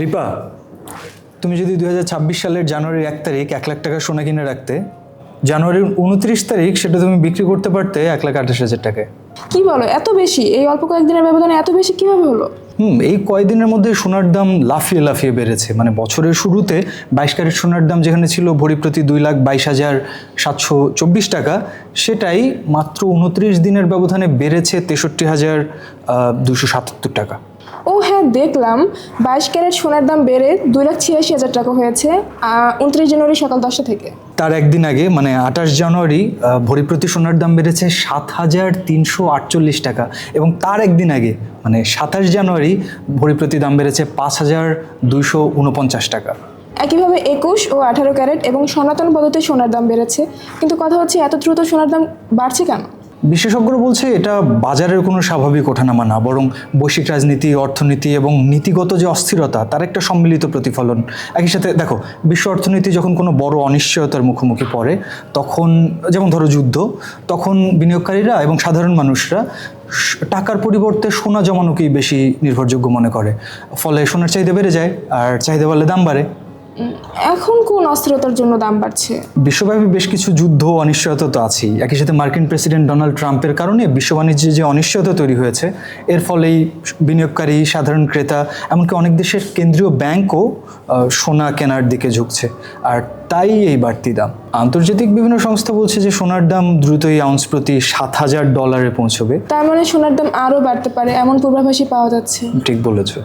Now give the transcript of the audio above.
রিপা, তুমি যদি 2026 সালের জানুয়ারির 1 তারিখ 1 লাখ টাকা সোনা কিনে রাখতে, জানুয়ারির 29 তারিখ সেটা তুমি বিক্রি করতে পারতে 1,28,000 টাকায়। কি বলো, এত বেশি? এই অল্প কয়েকদিনের ব্যবধানে এত বেশি কিভাবে হলো? এই কয়দিনের মধ্যে সোনার দাম লাফিয়ে লাফিয়ে বেড়েছে। মানে বছরের শুরুতে 22 ক্যারেট সোনার দাম যেখানে ছিল ভরি প্রতি 2,22,724 টাকা, সেটাই মাত্র 29 দিনের ব্যবধানে বেড়েছে 63,277 টাকা। ও হ্যাঁ, দেখলাম 22 ক্যারেট সোনার দাম বেড়ে 2,86,000 টাকা হয়েছে 29 জানুয়ারি সকাল 10টা থেকে। তার একদিন আগে মানে 28 জানুয়ারি ভরি প্রতি সোনার দাম বেড়েছে 7,348 টাকা, এবং তার একদিন আগে মানে 27 জানুয়ারি ভরি প্রতি দাম বেড়েছে 5,249 টাকা। একইভাবে 21 ও 18 ক্যারেট এবং সনাতন পদ্ধতিতে সোনার দাম বেড়েছে, কিন্তু কথা হচ্ছে এত দ্রুত সোনার দাম বাড়ছে কেন? বিশেষজ্ঞরা বলছে এটা বাজারের কোনো স্বাভাবিক ওঠানামা না, বরং বৈশ্বিক রাজনীতি, অর্থনীতি এবং নীতিগত যে অস্থিরতা তার একটা সম্মিলিত প্রতিফলন। একই সাথে দেখো, বিশ্ব অর্থনীতি যখন কোনো বড় অনিশ্চয়তার মুখোমুখি পড়ে, তখন যেমন ধরো যুদ্ধ, তখন বিনিয়োগকারীরা এবং সাধারণ মানুষরা টাকার পরিবর্তে সোনা জমানোকেই বেশি নির্ভরযোগ্য মনে করে। ফলে সোনার চাহিদা বেড়ে যায়, আর চাহিদা বাড়লে দাম বাড়ে। এখন কোন অস্থিরতার জন্য দাম বাড়ছে? বিশ্বব্যাপী বেশ কিছু যুদ্ধ অনিশ্চয়তা তো আছেই। একই সাথে মার্কিন প্রেসিডেন্ট ডোনাল্ড ট্রাম্পের কারণে বিশ্ব বাণিজ্যে যে অনিশ্চয়তা তৈরি হয়েছে, এর ফলেই বিনিয়োগকারী, সাধারণ ক্রেতা, এমনকি অনেক দেশের কেন্দ্রীয় ব্যাংকও সোনা কেনার দিকে ঝুঁকছে। আর তাই এই বাড়তি দাম। আন্তর্জাতিক বিভিন্ন সংস্থা বলছে যে সোনার দাম দ্রুতই আউন্স প্রতি $7,000 পৌঁছবে। তার মানে সোনার দাম আরও বাড়তে পারে এমন পূর্বাভাসই পাওয়া যাচ্ছে। ঠিক বলেছো।